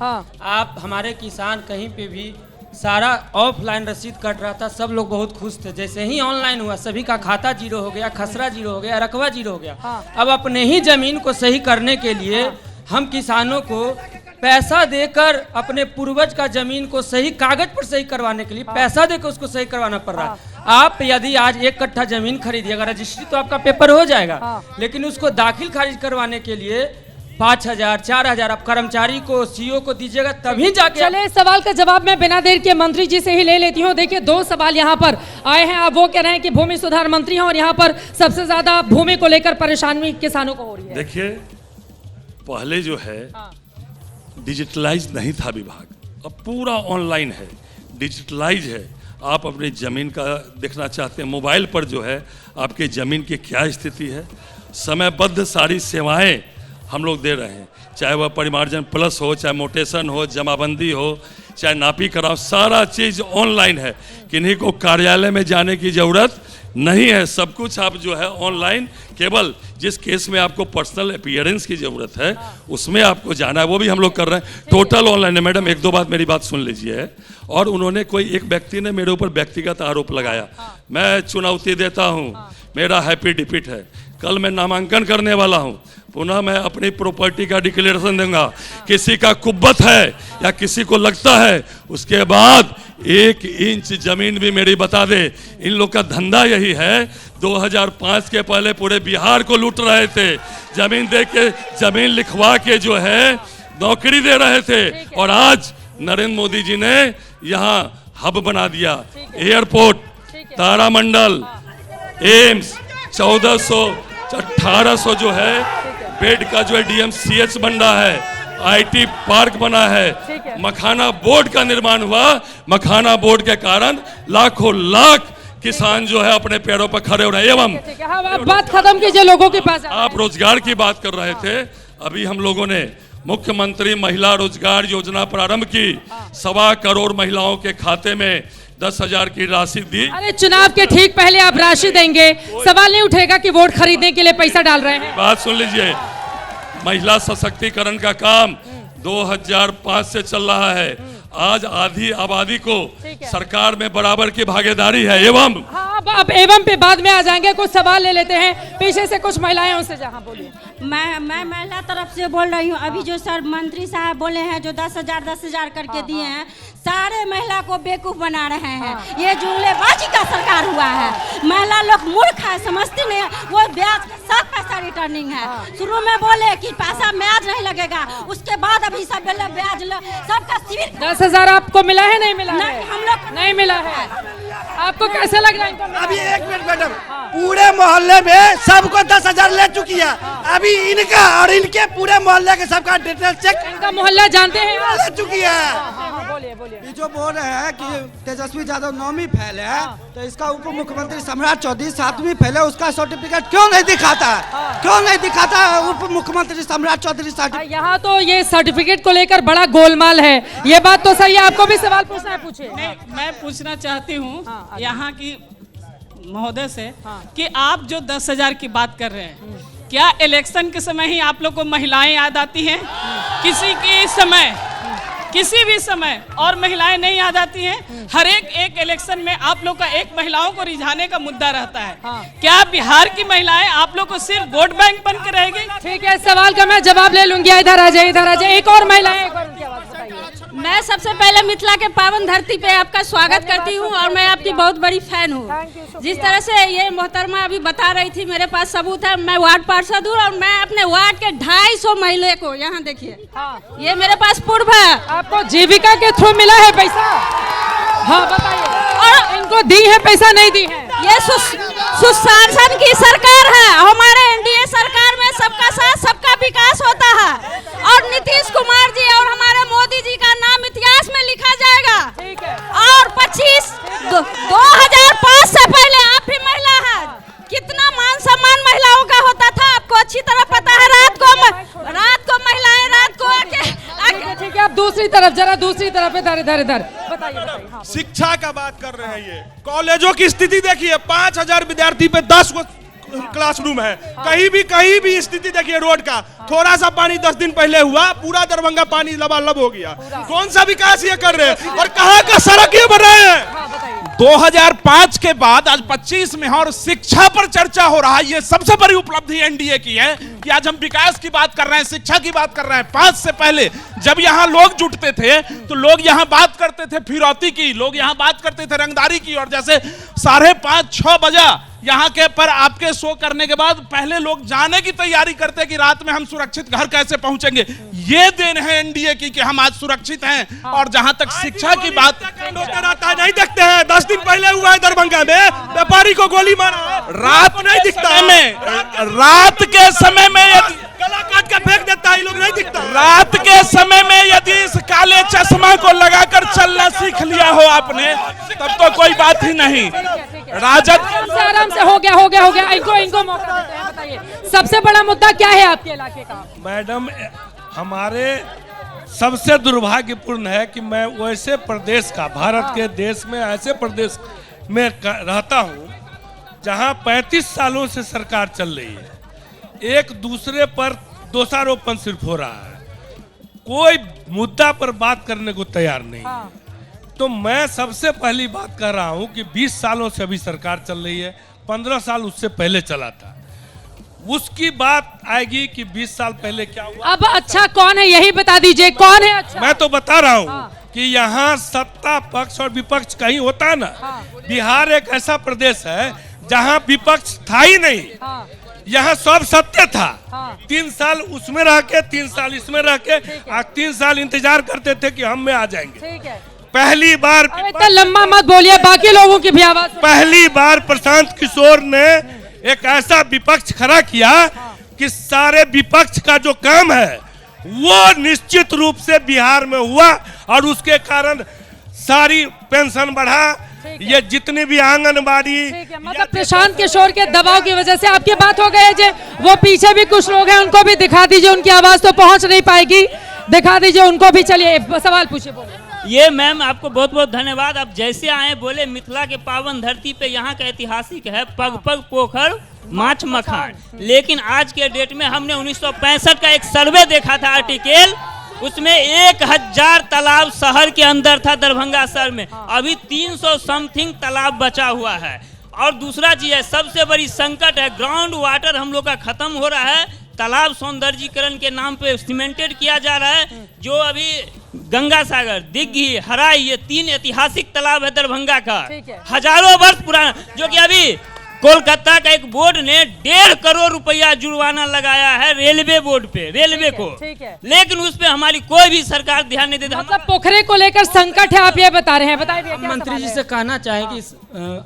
आप हमारे किसान कहीं पे भी सारा ऑफलाइन रसीद कट रहा था, सब लोग बहुत खुश थे। जैसे ही ऑनलाइन हुआ सभी का खाता जीरो हो गया, खसरा जीरो हो गया, रकबा जीरो हो गया। अब अपने ही जमीन को सही करने के लिए हम किसानों को पैसा देकर अपने पूर्वज का जमीन को सही कागज पर सही करवाने के लिए पैसा देकर उसको सही करवाना पड़ रहा है। आप यदि आज 1 कट्ठा जमीन खरीदिएगा, रजिस्ट्री तो आपका पेपर हो जाएगा, लेकिन उसको दाखिल खारिज करवाने के लिए 5,000 4,000 आप कर्मचारी को सीओ को दीजिएगा तभी जाके। चले इस सवाल का जवाब मैं बिना देर के मंत्री जी से ही ले लेती हूँ। देखिए 2 सवाल यहाँ पर आए हैं। अब वो कह रहे हैं कि भूमि सुधार मंत्री हैं और यहाँ पर सबसे ज्यादा भूमि को लेकर परेशानी किसानों को हो रही है। देखिए पहले जो है डिजिटलाइज नहीं था विभाग, अब पूरा ऑनलाइन है, डिजिटलाइज है। आप अपनी ज़मीन का देखना चाहते हैं, मोबाइल पर जो है आपके ज़मीन की क्या स्थिति है, समयबद्ध सारी सेवाएं हम लोग दे रहे हैं, चाहे वह परिमार्जन प्लस हो, चाहे मोटेशन हो, जमाबंदी हो, चाहे नापी कराओ, सारा चीज़ ऑनलाइन है। किन्हीं को कार्यालय में जाने की ज़रूरत नहीं है, सब कुछ आप जो है ऑनलाइन, केवल जिस केस में आपको पर्सनल अपीयरेंस की ज़रूरत है उसमें आपको जाना है, वो भी हम लोग कर रहे हैं, टोटल ऑनलाइन है। मैडम 1-2 बात मेरी बात सुन लीजिए। और उन्होंने कोई एक व्यक्ति ने मेरे ऊपर व्यक्तिगत आरोप लगाया, मैं चुनौती देता हूँ, मेरा हैप्पी डिपिट है, कल मैं नामांकन करने वाला हूँ, पुनः मैं अपनी प्रॉपर्टी का डिक्लेरेशन दूंगा। किसी का कुब्बत है या किसी को लगता है उसके बाद 1 इंच जमीन भी मेरी बता दे। इन लोग का धंधा यही है, 2005 के पहले पूरे बिहार को लूट रहे थे, जमीन दे के जमीन लिखवा के जो है नौकरी दे रहे थे। और आज नरेंद्र मोदी जी ने यहाँ हब बना दिया, एयरपोर्ट, तारामंडल, एम्स, 1400 1800 जो है बेड का जो है DMCH बन रहा है, IT पार्क बना है, मखाना बोर्ड का निर्माण हुआ। मखाना बोर्ड के कारण लाखों लाख किसान जो है अपने पैरों पर खड़े हो रहे हैं। एवं अब बात खत्म कीजिए, लोगों के पास आप रोजगार की बात कर रहे थे, अभी हम लोगों ने मुख्यमंत्री महिला रोजगार योजना प्रारंभ की, 1.25 करोड़ महिलाओं के खाते में 10,000 की राशि दी। अरे चुनाव के ठीक पहले आप राशि देंगे, सवाल नहीं उठेगा कि वोट खरीदने के लिए पैसा डाल रहे हैं। बात सुन लीजिए, महिला सशक्तिकरण का काम 2005 से चल रहा है, आज आधी आबादी को सरकार में बराबर की भागीदारी है। एवं अब एवं पे बाद में आ जाएंगे, कुछ सवाल ले लेते हैं पीछे से कुछ महिलाएं उनसे। जहाँ बोलिए। मैं महिला तरफ से बोल रही हूँ। अभी जो सर मंत्री साहब बोले हैं जो 10,000 करके दिए हैं, सारे महिला को बेवकूफ बना रहे हैं। ये जुमलेबाजी का सरकार हुआ है, महिला लोग मूर्ख है, समझती नहीं है। वो ब्याज 7% रिटर्निंग है, शुरू में बोले कि पैसा ब्याज नहीं लगेगा, उसके बाद अभी सब ब्याज सबका सिविल। 10,000 आपको मिला है? नहीं मिला नहीं, हम लोग नहीं मिला है। आपको कैसे लग रहा है? अभी 1 मिनट मैडम, पूरे मोहल्ले में सबको 10,000 ले चुकी है, अभी इनका और इनके पूरे मोहल्ले के सबका डिटेल चेक, इनका मोहल्ला जानते हैं, ले चुकी है। ये जो बोल रहे हैं कि तेजस्वी यादव 9वीं फेल है, तो इसका उप मुख्यमंत्री सम्राट चौधरी 7वीं फेल है, उसका सर्टिफिकेट क्यों नहीं दिखाता है? क्यों नहीं दिखाता है उप मुख्यमंत्री सम्राट चौधरी? यहाँ तो ये सर्टिफिकेट को लेकर बड़ा गोलमाल है, ये बात तो सही है। आपको भी सवाल पूछना है, पूछिए। मैं पूछना चाहती हूँ यहाँ की महोदय से कि आप जो 10,000 की बात कर रहे हैं, क्या इलेक्शन के समय ही आप लोग को महिलाएं याद आती हैं? किसी भी समय और महिलाएं नहीं याद आती हैं? हर एक इलेक्शन में आप लोग का एक महिलाओं को रिझाने का मुद्दा रहता है। क्या बिहार की महिलाएं आप लोग को सिर्फ वोट बैंक बन के रहेगी? ठीक है, सवाल का मैं जवाब ले लूंगी। इधर आ जाए, इधर आ जाए। एक और महिला है, एक और उनकी आवाज बताइए। मैं सबसे पहले मिथिला के पावन धरती पे आपका स्वागत करती हूँ और मैं आपकी बहुत बड़ी फैन हूँ। जिस तरह से ये मोहतरमा अभी बता रही थी, मेरे पास सबूत है। मैं वार्ड पार्षद हूँ और मैं अपने वार्ड के 250 महिला को, यहाँ देखिए, ये मेरे पास पूर्व है। आपको जीविका के थ्रू मिला है पैसा? हाँ बताइए। और इनको दी है पैसा, नहीं दी है? ये सुशासन की सरकार है, हमारे NDA सरकार में सबका साथ सबका विकास होता है और नीतीश कुमार जी और हमारे मोदी जी का नाम इतिहास में लिखा जाएगा। ठीक है। और 2005 से पहले आप भी महिला है, कितना मान सम्मान महिलाओं का होता था आपको अच्छी तरह पता है। रात को महिलाएं रात को आके ठीक है, आप दूसरी तरफ, जरा दूसरी तरफ, इधर इधर इधर बताइए। शिक्षा का बात कर रहे हैं, ये कॉलेजों की स्थिति देखिए, 5,000 विद्यार्थी पे 10 को क्लासरूम है। कहीं भी स्थिति देखिए रोड का, थोड़ा सा पानी 10 दिन पहले हुआ, पूरा दरभंगा पानी लबालब हो गया। कौन सा विकास ये कर रहे हैं और कहाँ का सड़क ये बना है? 2005 के बाद आज 25 में और शिक्षा पर चर्चा हो रहा है। ये सबसे बड़ी उपलब्धि एनडीए की है कि आज हम विकास की बात कर रहे हैं, शिक्षा की बात कर रहे हैं। 5 से पहले जब यहाँ लोग जुटते थे तो लोग यहाँ बात करते थे फिरौती की, लोग यहाँ बात करते थे रंगदारी की, और जैसे 5:30-6 बजा यहाँ के पर आपके शो करने के बाद पहले लोग जाने की तैयारी करते कि रात में हम सुरक्षित घर कैसे पहुंचेंगे। ये देन है एनडीए की कि हम आज सुरक्षित हैं। और जहां तक शिक्षा की बात रहता है, नहीं देखते हैं। 10 दिन पहले हुआ है दरभंगा में, व्यापारी को गोली मारा, रात को नहीं दिखता में, रात के समय में गला काट के फेंक देता है, लोग नहीं दिखता। रात के समय में यदि इस काले चश्मा को लगाकर चलना सीख लिया हो आपने, तब तो कोई बात ही नहीं। राजद आराम से हो गया। इनको मौका देते हैं। बताइए सबसे बड़ा मुद्दा क्या है आपके इलाके का? मैडम, हमारे सबसे दुर्भाग्यपूर्ण है कि मैं वैसे प्रदेश का, भारत के देश में ऐसे प्रदेश में रहता हूँ जहाँ 35 सालों से सरकार चल रही है, एक दूसरे पर दोषारोपण सिर्फ हो रहा है, कोई मुद्दा पर बात करने को तैयार नहीं है। तो मैं सबसे पहली बात कर रहा हूं कि 20 सालों से अभी सरकार चल रही है, 15 साल उससे पहले चला था। उसकी बात आएगी कि 20 साल पहले क्या हुआ। अब अच्छा कौन है यही बता दीजिए, कौन है अच्छा? मैं तो बता रहा हूं कि यहाँ सत्ता पक्ष और विपक्ष कहीं होता है ना। बिहार एक ऐसा प्रदेश है जहाँ विपक्ष था ही नहीं, यहाँ सब सत्य था। 3 साल उसमें रह के, 3 साल इसमें रह के, 3 साल इंतजार करते थे कि हम में आ जाएंगे। पहली बार, इतना लंबा मत बोलिए, बाकी लोगों की भी आवाज। पहली बार प्रशांत किशोर ने एक ऐसा विपक्ष खड़ा किया कि सारे विपक्ष का जो काम है वो निश्चित रूप से बिहार में हुआ, और उसके कारण सारी पेंशन बढ़ा, ये जितनी भी आंगनबाड़ी, मतलब प्रशांत किशोर के दबाव की वजह से आपकी बात हो गई है। जे वो पीछे भी कुछ लोग हैं, उनको भी दिखा दीजिए, उनकी आवाज तो पहुंच नहीं पाएगी, दिखा दीजिए उनको भी। चलिए सवाल पूछिए, बोलिए। ये मैम आपको बहुत बहुत धन्यवाद। आप जैसे आए बोले मिथिला के पावन धरती पे यहाँ का ऐतिहासिक है पग पग पोखर माछ मखान, लेकिन आज के डेट में हमने 1965 का एक सर्वे देखा था आर्टिकल, उसमें 1000 तालाब शहर के अंदर था दरभंगा शहर में, अभी 300 समथिंग तालाब बचा हुआ है। और दूसरा चीज है, सबसे बड़ी संकट है, ग्राउंड वाटर हम लोग का खत्म हो रहा है, तालाब सौंदर्यीकरण के नाम पे सीमेंटेड किया जा रहा है। जो अभी गंगा सागर, दिग्घी, हराई, ये 3 ऐतिहासिक तालाब है दरभंगा का, हजारों वर्ष पुराना, जो कि अभी कोलकाता का एक बोर्ड ने 1.5 करोड़ रुपया जुर्माना लगाया है रेलवे बोर्ड पे, रेलवे को, लेकिन उस पे हमारी कोई भी सरकार ध्यान नहीं देती। मतलब पोखरे को लेकर संकट है, आप ये बता रहे हैं, बताइए। मंत्री जी से कहना चाहे कि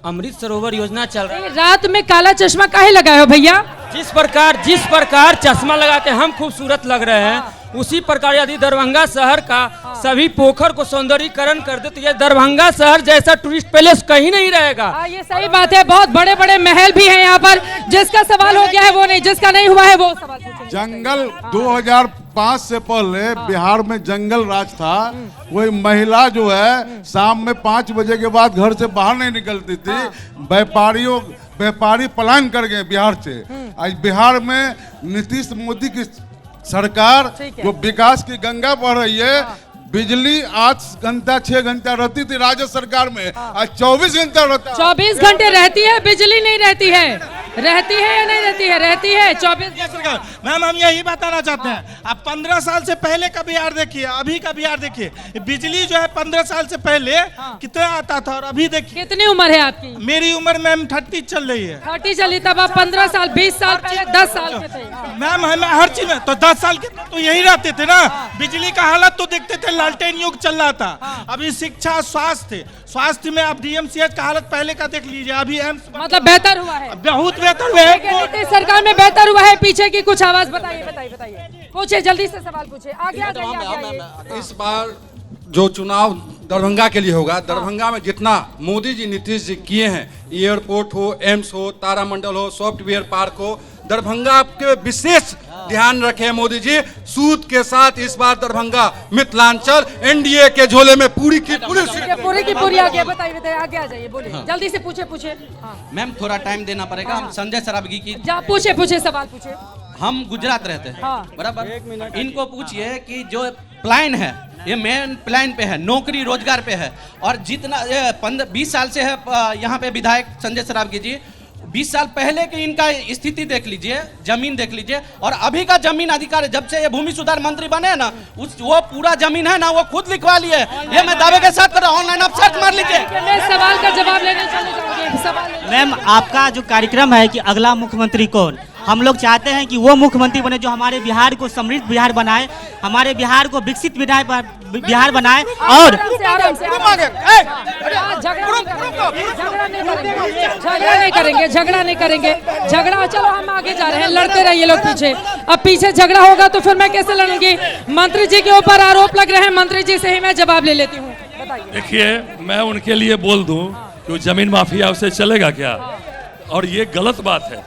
अमृत सरोवर योजना चल रही है, रात में काला चश्मा काहे लगाए हो भैया? जिस प्रकार चश्मा लगा के हम खूबसूरत लग रहे हैं, उसी प्रकार यदि दरभंगा शहर का सभी पोखर को सौंदर्यीकरण कर दे तो ये दरभंगा शहर जैसा टूरिस्ट पैलेस कहीं नहीं रहेगा। ये सही बात है, बहुत बड़े बड़े महल भी हैं यहाँ पर। जिसका सवाल हो गया है वो नहीं, जिसका नहीं हुआ है वो सवाल पूछेंगे। जंगल 2005 से पहले बिहार में जंगल राज था। कोई महिला जो है शाम में 5 बजे के बाद घर से बाहर नहीं निकलती थी। व्यापारी पलायन कर गए बिहार से। आज बिहार में नीतीश मोदी की सरकार जो विकास की गंगा बह रही है, बिजली 8 घंटा 6 घंटा रहती थी राज्य सरकार में, आज 24 घंटा रहता है। 24 घंटे रहती है, बिजली नहीं रहती है। रहती है या नहीं रहती है? रहती है 24 घंटे। मैम हम यही बताना चाहते हैं, आप 15 साल से पहले का बिहार देखिए, अभी का बिहार देखिए। बिजली जो है 15 साल से पहले कितना आता था और अभी देखिए। कितनी उम्र है आपकी? मेरी उम्र मैम 30 चल रही है। 30 चली, तब आप 15 साल 20 साल पहले 10 साल के थे। मैम हमें हर चीज में तो 10 साल के तो यही रहते थे ना। बिजली का हालत तो देखते थे, लालटेन युग चल रहा था। अभी शिक्षा, स्वास्थ्य में आप डीएमसीएच का हालत पहले का देख लीजिए, अभी एम्स मतलब बेहतर हुआ है, बहुत बेहतर हुआ है। नीतीश सरकार में बेहतर हुआ है। पीछे की कुछ आवाज बताइए, पूछे जल्दी से सवाल पूछे। आगे इस बार जो चुनाव दरभंगा के लिए होगा, दरभंगा में जितना मोदी जी नीतीश जी किए हैं, एयरपोर्ट हो, एम्स हो, तारामंडल हो, सॉफ्टवेयर पार्क हो, दरभंगा के विशेष ध्यान रखें मोदी जी, सूद के साथ इस बार दरभंगा मिथिलांचल एनडीए के झोले में पूरी की पूरी आगे बताइए, आगे आ जाइए, बोलिए जल्दी से पूछे। मैम थोड़ा टाइम देना पड़ेगा। हम संजय सरावगी की पूछे सवाल पूछे। हम गुजरात रहते हैं, बराबर। इनको पूछिए कि जो प्लान है, ये मेन प्लान पे है, नौकरी रोजगार पे है, और जितना 20 साल से है यहाँ पे विधायक संजय सरावगी जी, 20 साल पहले की इनका स्थिति देख लीजिए, जमीन देख लीजिए, और अभी का जमीन अधिकार, जब से ये भूमि सुधार मंत्री बने हैं ना, वो पूरा जमीन है ना, वो खुद लिखवा लिए। ये मैं दावे के साथ कर रहा हूँ, ऑनलाइन आप सर्च मार लीजिए। सवाल का जवाब लेने चले जाओगे। मैम, आपका जो कार्यक्रम है कि अगला मुख्यमंत्री कौन, हम लोग चाहते हैं कि वो मुख्यमंत्री बने जो हमारे बिहार को समृद्ध बिहार बनाए, हमारे बिहार को विकसित बिहार बनाए। और झगड़ा नहीं करेंगे। चलो हम आगे जा रहे हैं, लड़ते रहिए लोग पीछे। अब पीछे झगड़ा होगा तो फिर मैं कैसे लड़ूंगी? मंत्री जी के ऊपर आरोप लग रहे हैं, मंत्री जी से ही मैं जवाब ले लेती हूँ। देखिए, मैं उनके लिए बोल दूं कि जमीन माफिया उसे चलेगा क्या? और ये गलत बात है।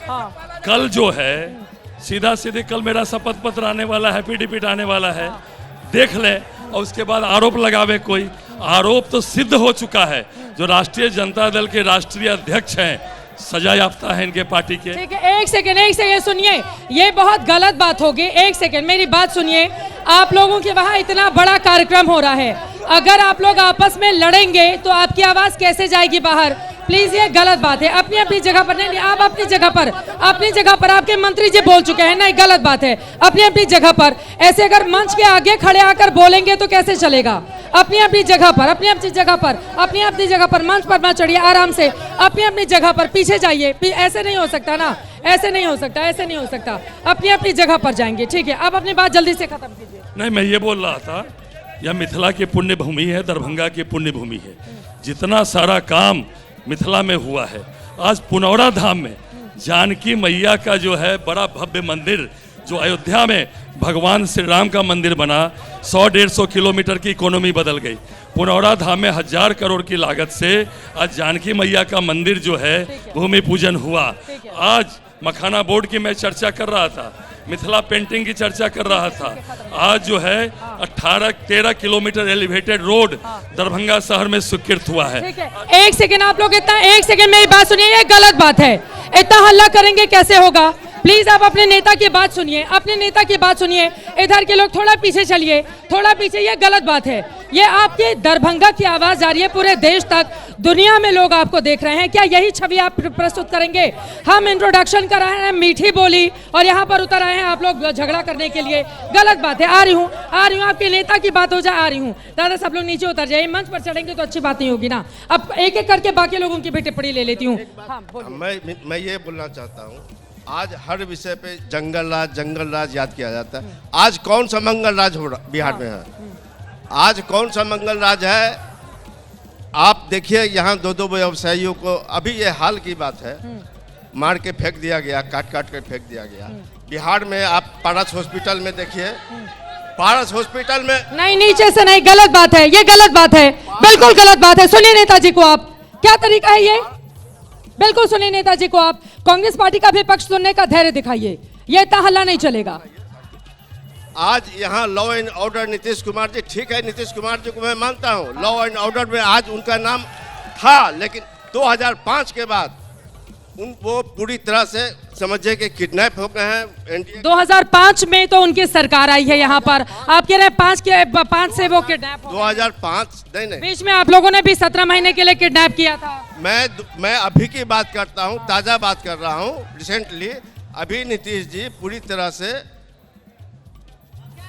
कल जो है सीधे कल मेरा शपथ पत्र आने वाला है, एफिडेविट आने वाला है, देख ले, और उसके बाद आरोप लगावे कोई। आरोप तो सिद्ध हो चुका है। जो राष्ट्रीय जनता दल के राष्ट्रीय अध्यक्ष हैं, सजा याफ्ता है इनके पार्टी के। ठीक है, एक सेकंड सुनिए, ये बहुत गलत बात होगी। एक सेकंड मेरी बात सुनिए। आप लोगों के वहाँ इतना बड़ा कार्यक्रम हो रहा है, अगर आप लोग आपस में लड़ेंगे तो आपकी आवाज कैसे जाएगी बाहर? प्लीज, ये गलत बात है। अपनी जगह पर नहीं, आप अपनी जगह पर आपके मंत्री जी बोल चुके हैं, नहीं गलत बात है। अपनी जगह पर ऐसे अगर मंच के आगे खड़े आकर बोलेंगे तो कैसे चलेगा? अपनी जगह पर मंच पर मत चढ़िए, आराम से अपनी जगह पर पीछे जाइए। ऐसे नहीं हो सकता ना, ऐसे नहीं हो सकता। अपनी जगह पर जाएंगे, ठीक है? अब अपनी बात जल्दी से खत्म कीजिए। नहीं, मैं ये बोल रहा था, यह मिथिला की पुण्य भूमि है, दरभंगा की पुण्य भूमि है। जितना सारा काम मिथिला में हुआ है, आज पुनौरा धाम में जानकी मैया का जो है बड़ा भव्य मंदिर, जो अयोध्या में भगवान श्री राम का मंदिर बना, 100-150 किलोमीटर की इकोनॉमी बदल गई। पुनौरा धाम में 1000 करोड़ की लागत से आज जानकी मैया का मंदिर जो है भूमि पूजन हुआ। आज मखाना बोर्ड की मैं चर्चा कर रहा था, मिथिला पेंटिंग की चर्चा कर रहा था। आज जो है 13 किलोमीटर एलिवेटेड रोड दरभंगा शहर में स्वीकृत हुआ है। एक सेकंड आप लोग एक सेकंड मेरी बात सुनिए, ये गलत बात है। इतना हल्ला करेंगे कैसे होगा? प्लीज आप अपने नेता की बात सुनिए। इधर के लोग थोड़ा पीछे चलिए, ये गलत बात है। ये आपके दरभंगा की आवाज जा रही है पूरे देश तक, दुनिया में लोग आपको देख रहे हैं। क्या यही छवि आप प्रस्तुत करेंगे? हम इंट्रोडक्शन कर रहे हैं, मीठी बोली, और यहाँ पर उतर आए हैं आप लोग झगड़ा करने के लिए। गलत बात है। आ रही हूँ, आपके नेता की बात हो जाए, आ रही हूँ। दादा सब लोग नीचे उतर जाइए, मंच पर चढ़ेंगे तो अच्छी बात नहीं होगी ना। अब एक एक करके बाकी लोगों की भी टिप्पणी ले लेती हूँ। मैं ये बोलना चाहता हूँ, आज हर विषय पे जंगल राज याद किया जाता है। आज कौन सा मंगल राज हो रहा बिहार में है? आज कौन सा मंगल राज है? आप देखिए, यहाँ 2 व्यवसायियों को, अभी ये हाल की बात है, मार के फेंक दिया गया, काट के फेंक दिया गया। बिहार में आप पारस हॉस्पिटल में देखिए, पारस हॉस्पिटल में नहीं, नीचे से नहीं, गलत बात है, ये गलत बात है, बिल्कुल गलत बात है। सुनिए नेताजी को, आप क्या तरीका है ये? बिल्कुल सुनिए नेताजी को, आप कांग्रेस पार्टी का भी पक्ष सुनने का धैर्य दिखाइए। ये इतना हल्ला नहीं चलेगा। आज यहाँ law and order Nitish Kumar ji, ठीक है, नीतीश कुमार जी को मैं मानता हूँ, लॉ एंड ऑर्डर में आज उनका नाम था, लेकिन 2005 के बाद वो पूरी तरह से समझिए कि किडनैप हो गए हैं। 2005 में तो उनकी सरकार आई है यहाँ पर, आप कह रहे हैं 5 से वो किडनैप 2005 नहीं, बीच में आप लोगों ने भी 17 महीने के लिए किडनैप किया था। मैं अभी की बात करता हूँ, ताजा बात कर रहा हूँ, रिसेंटली। अभी नीतीश जी पूरी तरह से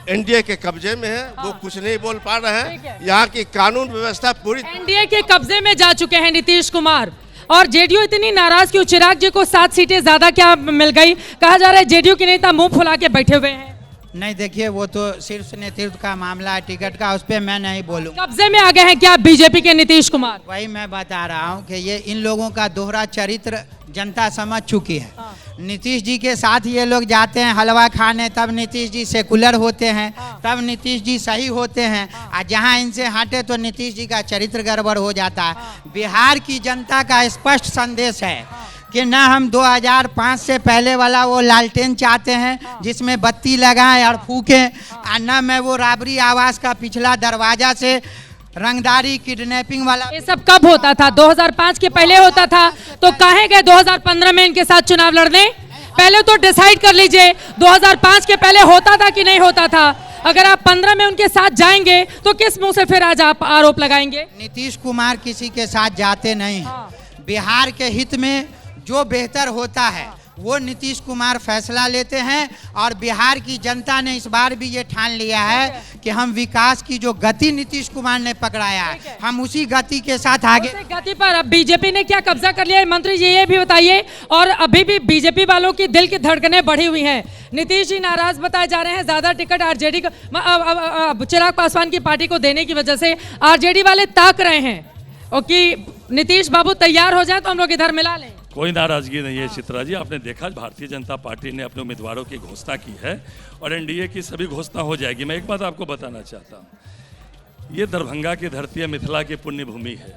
एनडीए के कब्जे में है, वो कुछ नहीं बोल पा रहे हैं। यहाँ की कानून व्यवस्था पूरी एनडीए के कब्जे में जा चुके हैं नीतीश कुमार। और जेडीयू इतनी नाराज क्यों? चिराग जी को 7 सीटें ज्यादा क्या मिल गई? कहा जा रहा है जेडीयू के नेता मुंह फुला के बैठे हुए हैं। नहीं, देखिए, वो तो सिर्फ नेतृत्व का मामला है, टिकट का, उस पर मैं नहीं बोलूँ। कब्जे में आ गए हैं क्या बीजेपी के नीतीश कुमार? वही मैं बता रहा हूँ कि ये इन लोगों का दोहरा चरित्र जनता समझ चुकी है। नीतीश जी के साथ ये लोग जाते हैं हलवा खाने, तब नीतीश जी सेकुलर होते हैं, तब नीतीश जी सही होते हैं, और जहाँ इनसे हटे तो नीतीश जी का चरित्र गड़बड़ हो जाता है। बिहार की जनता का स्पष्ट संदेश है कि ना हम 2005 से पहले वाला वो लालटेन चाहते हैं जिसमें बत्ती लगाएं और फूकें, और ना मैं वो राबरी आवास का पिछला दरवाजा से रंगदारी किडनैपिंग वाला। ये सब कब होता था? 2005 के पहले होता था, तो काहे गए 2015 में इनके साथ चुनाव लड़ने? पहले तो डिसाइड कर लीजिए 2005 के पहले होता था कि नहीं होता था। अगर आप 15 में उनके साथ जाएंगे तो किस मुंह से फिर आज आप आरोप लगाएंगे? नीतीश कुमार किसी के साथ जाते नहीं हैं। बिहार के हित में जो बेहतर होता है वो नीतीश कुमार फैसला लेते हैं, और बिहार की जनता ने इस बार भी ये ठान लिया है कि हम विकास की जो गति नीतीश कुमार ने पकड़ाया है हम उसी गति के साथ आगे। उसी गति पर अब बीजेपी ने क्या कब्जा कर लिया है? मंत्री जी ये भी बताइए। और अभी भी बीजेपी वालों की दिल की धड़कनें बढ़ी हुई हैं। नीतीश जी नाराज बताए जा रहे हैं, ज्यादा टिकट आरजेडी को, चिराग पासवान की पार्टी को देने की वजह से आरजेडी वाले ताक रहे हैं और कि नीतीश बाबू तैयार हो जाए तो हम लोग इधर मिला लें। कोई नाराजगी नहीं है चित्रा जी। आपने देखा भारतीय जनता पार्टी ने अपने उम्मीदवारों की घोषणा की है और एनडीए की सभी घोषणा हो जाएगी। मैं एक बात आपको बताना चाहता हूँ, ये दरभंगा की धरती है, मिथिला की पुण्य भूमि है।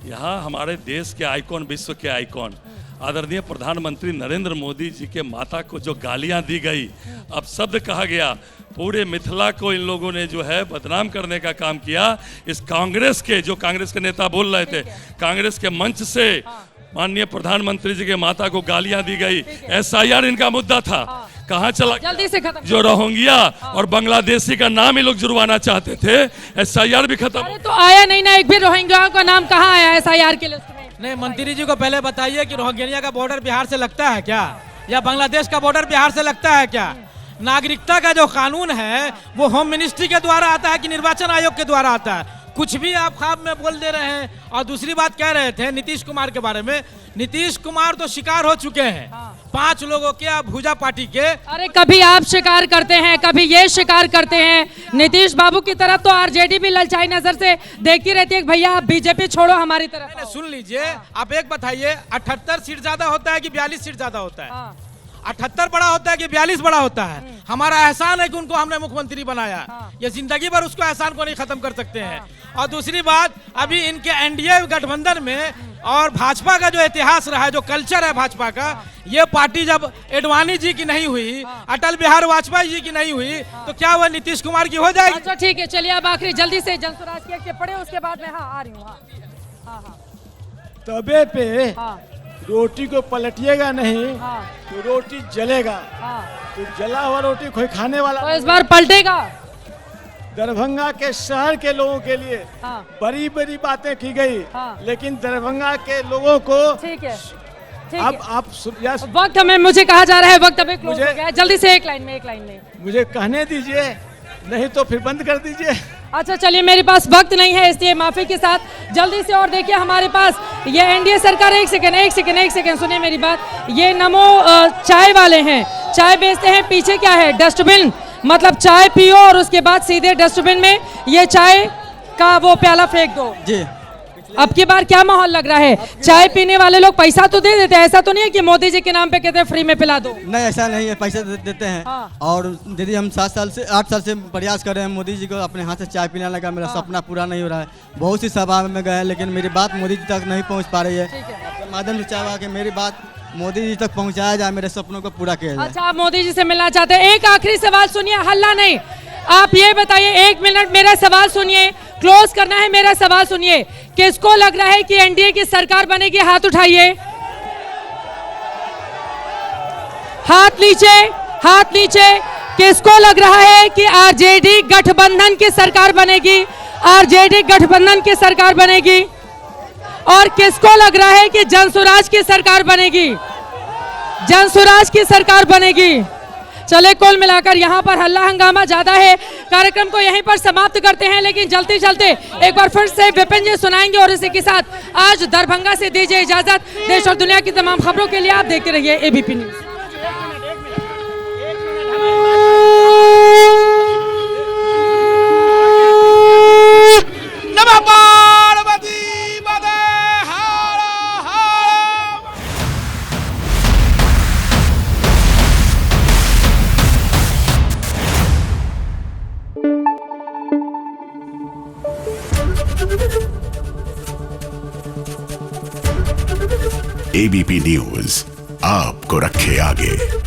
यहाँ हमारे देश के आइकॉन, विश्व के आइकॉन आदरणीय प्रधानमंत्री नरेंद्र मोदी जी के माता को जो गालियाँ दी गई, अब शब्द कहा गया, पूरे मिथिला को इन लोगों ने जो है बदनाम करने का काम किया। इस कांग्रेस के, जो कांग्रेस के नेता बोल रहे थे, कांग्रेस के मंच से माननीय प्रधानमंत्री जी के माता को गालियां दी गई। एसआईआर इनका मुद्दा था, कहाँ चला? जल्दी से खत्म। जो रोहिंग्या और बांग्लादेशी का नाम ही लोग जुर्माना चाहते थे, एसआईआर भी खत्म। अरे तो आया नहीं ना, एक भी रोहिंग्या का नाम कहाँ आया एसआईआर के लिस्ट में? नहीं, मंत्री जी को पहले बताइए कि रोहिंग्या का बॉर्डर बिहार से लगता है क्या, या बांग्लादेश का बॉर्डर बिहार से लगता है क्या? नागरिकता का जो कानून है वो होम मिनिस्ट्री के द्वारा आता है कि निर्वाचन आयोग के द्वारा आता है? कुछ भी आप ख्वाब में बोल दे रहे हैं। और दूसरी बात कह रहे थे नीतीश कुमार के बारे में, नीतीश कुमार तो शिकार हो चुके हैं 5 लोगों के, भूजा पार्टी के। अरे कभी आप शिकार करते हैं, कभी ये शिकार करते हैं। नीतीश बाबू की तरफ तो आरजेडी भी ललचाई नजर से देखती रहती है, भैया आप बीजेपी छोड़ो हमारी तरफ। सुन लीजिए, आप एक बताइए, 78 सीट ज्यादा होता है कि 42 सीट ज्यादा होता है? 78 बड़ा होता है कि 42 बड़ा होता है? हमारा एहसान है कि उनको हमने मुख्यमंत्री बनाया। ये जिंदगी भर उसको एहसान को नहीं खत्म कर सकते हैं। और दूसरी बात, अभी इनके एनडीए गठबंधन में और भाजपा का जो इतिहास रहा है, जो कल्चर है भाजपा का, ये पार्टी जब एडवाणी जी की नहीं हुई, अटल बिहारी वाजपेयी जी की नहीं हुई, तो क्या वह नीतीश कुमार की हो जाएगी? अच्छा ठीक है, चलिए अब आखिरी जल्दी से जनसुराज की टिप्पणी, उसके बाद में आ रही हूँ। तवे पे रोटी को पलटिएगा नहीं तो रोटी जलेगा, तो जला हुआ रोटी कोई खाने वाला तो इस बार पलटेगा। दरभंगा के शहर के लोगों के लिए बड़ी बड़ी बातें की गई, लेकिन दरभंगा के लोगों को ठीक है, अब आप वक्त हमें, मुझे कहा जा रहा है वक्त अभी क्लोज हो गया है, जल्दी से एक लाइन में मुझे कहने दीजिए, नहीं तो फिर बंद कर दीजिए। अच्छा चलिए, मेरे पास वक्त नहीं है इसलिए माफी के साथ जल्दी से। और देखिए हमारे पास ये एनडीए सरकार, एक सेकंड सुनिए मेरी बात। ये नमो चाय वाले हैं, चाय बेचते हैं, पीछे क्या है? डस्टबिन, मतलब चाय पियो और उसके बाद सीधे डस्टबिन में ये चाय का वो प्याला फेंक दो जी। अब की बार क्या माहौल लग रहा है? चाय पीने वाले लोग पैसा तो दे देते हैं, ऐसा तो नहीं है कि मोदी जी के नाम पे कहते हैं फ्री में पिला दो? नहीं, ऐसा नहीं है, पैसे देते हैं। और दीदी हम 8 साल से प्रयास कर रहे हैं मोदी जी को अपने हाथ से चाय पीने लगा, मेरा सपना पूरा नहीं हो रहा है। बहुत सी सभा में गए लेकिन मेरी बात मोदी जी तक नहीं पहुँच पा रही है। आपके माध्यम से चाहूँगा कि मेरी बात मोदी जी तक पहुँचाया जाए, मेरे सपनों को पूरा किया जाए। अच्छा, आप मोदी जी से मिलना चाहते हैं? एक आखिरी सवाल सुनिए, हल्ला नहीं। आप ये बताइए, 1 मिनट मेरा सवाल सुनिए, क्लोज करना है मेरा सवाल सुनिए। किसको लग रहा है कि एनडीए की सरकार बनेगी? हाथ उठाइए, हाथ नीचे। किसको लग रहा है कि आरजेडी गठबंधन की सरकार बनेगी? आरजेडी गठबंधन की सरकार बनेगी। और किसको लग रहा है कि जनसुराज की सरकार बनेगी? जनसुराज की सरकार बनेगी। चले, कुल मिलाकर यहाँ पर हल्ला हंगामा ज्यादा है। कार्यक्रम को यहीं पर समाप्त करते हैं, लेकिन चलते चलते एक बार फिर से विपिन जी सुनाएंगे और इसी के साथ आज दरभंगा से दीजिए इजाजत। देश और दुनिया की तमाम खबरों के लिए आप देखते रहिए ABP news. Thank you. ABP news आपको रखे आगे।